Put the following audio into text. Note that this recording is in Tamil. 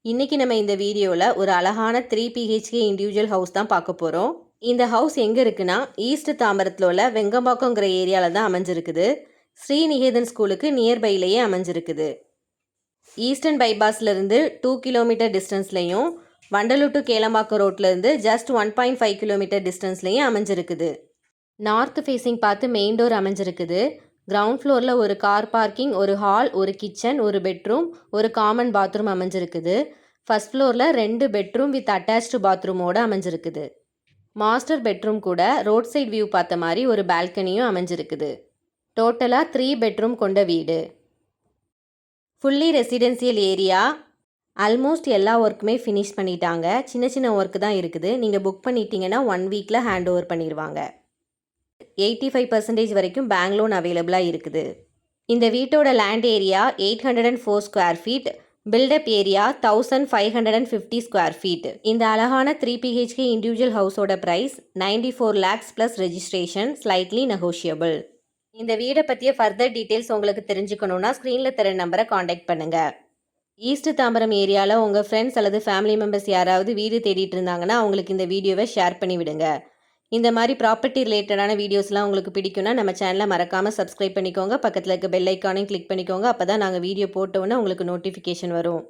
இன்னைக்கு நம்ம இந்த வீடியோவில் ஒரு அழகான 3 பிஹெச்கே இண்டிவிஜுவல் ஹவுஸ் தான் பார்க்க போகிறோம். இந்த ஹவுஸ் எங்கே இருக்குன்னா ஈஸ்ட் தாம்பரத்தில் உள்ள வெங்கம்பாக்கங்கிற ஏரியாவில் தான் அமைஞ்சிருக்குது. ஸ்ரீநிகேதன் ஸ்கூலுக்கு நியர்பைலேயே அமைஞ்சிருக்குது. ஈஸ்டர்ன் பைபாஸ்லேருந்து 2 கிலோமீட்டர் டிஸ்டன்ஸ்லையும் வண்டலூர் டு கேளம்பாக்கம் ரோட்லேருந்து ஜஸ்ட் 1.5 கிலோமீட்டர் டிஸ்டன்ஸ்லையும் அமைஞ்சிருக்குது. நார்த் ஃபேஸிங் பார்த்து மெயின் டோர் அமைஞ்சிருக்குது. கிரவுண்ட் ஃப்ளோரில் ஒரு கார் பார்க்கிங், ஒரு ஹால், ஒரு கிச்சன், ஒரு பெட்ரூம், ஒரு காமன் பாத்ரூம் அமைஞ்சிருக்குது. ஃபர்ஸ்ட் ஃப்ளோரில் 2 பெட்ரூம் வித் அட்டாச்டு பாத்ரூமோடு அமைஞ்சிருக்குது. மாஸ்டர் பெட்ரூம் கூட ரோட் சைட் வியூ பார்த்த மாதிரி ஒரு பால்கனியும் அமைஞ்சிருக்குது. டோட்டலாக 3 பெட்ரூம் கொண்ட வீடு. Fully residential area. ஆல்மோஸ்ட் எல்லா ஒர்க்குமே ஃபினிஷ் பண்ணிட்டாங்க. சின்ன சின்ன ஒர்க்கு தான் இருக்குது. நீங்கள் புக் பண்ணிட்டீங்கன்னா 1 வீக்கில் ஹேண்ட் ஓவர் பண்ணிடுவாங்க. 85% வரைக்கும் பேங்க் லோன் அவைலபிளாக இருக்குது. இந்த வீட்டோட land area 804 square feet, built up area 1550 square feet. இந்த அழகான 3 பிஹெச்கே இண்டிவிஜுவல் ஹவுஸோட price 94 lakhs plus registration, slightly negotiable. இந்த வீடை பற்றிய ஃபர்தர் டீட்டெயில்ஸ் உங்களுக்கு தெரிஞ்சுக்கணுன்னா ஸ்க்ரீனில் தர நம்பரை காண்டாக்ட் பண்ணுங்கள். ஈஸ்ட் தாம்பரம் ஏரியாவில் உங்கள் ஃப்ரெண்ட்ஸ் அல்லது ஃபேமிலி மெம்பர்ஸ் யாராவது வீடு தேடிட்டு இருந்தாங்கன்னா அவங்களுக்கு இந்த வீடியோவை ஷேர் பண்ணி விடுங்க. இந்த மாதிரி ப்ராப்பர்ட்டி ரிலேட்டடான வீடியோஸ்லாம் உங்களுக்கு பிடிக்கும்னா நம்ம சேனலை மறக்காமல் சப்ஸ்கிரைப் பண்ணிக்கோங்க. பக்கத்தில் இருக்க பெல் ஐக்கானையும் கிளிக் பண்ணிக்கோங்க. அப்போ தான் நாங்கள் வீடியோ போட்டோன்னே உங்களுக்கு நோட்டிஃபிகேஷன் வரும்.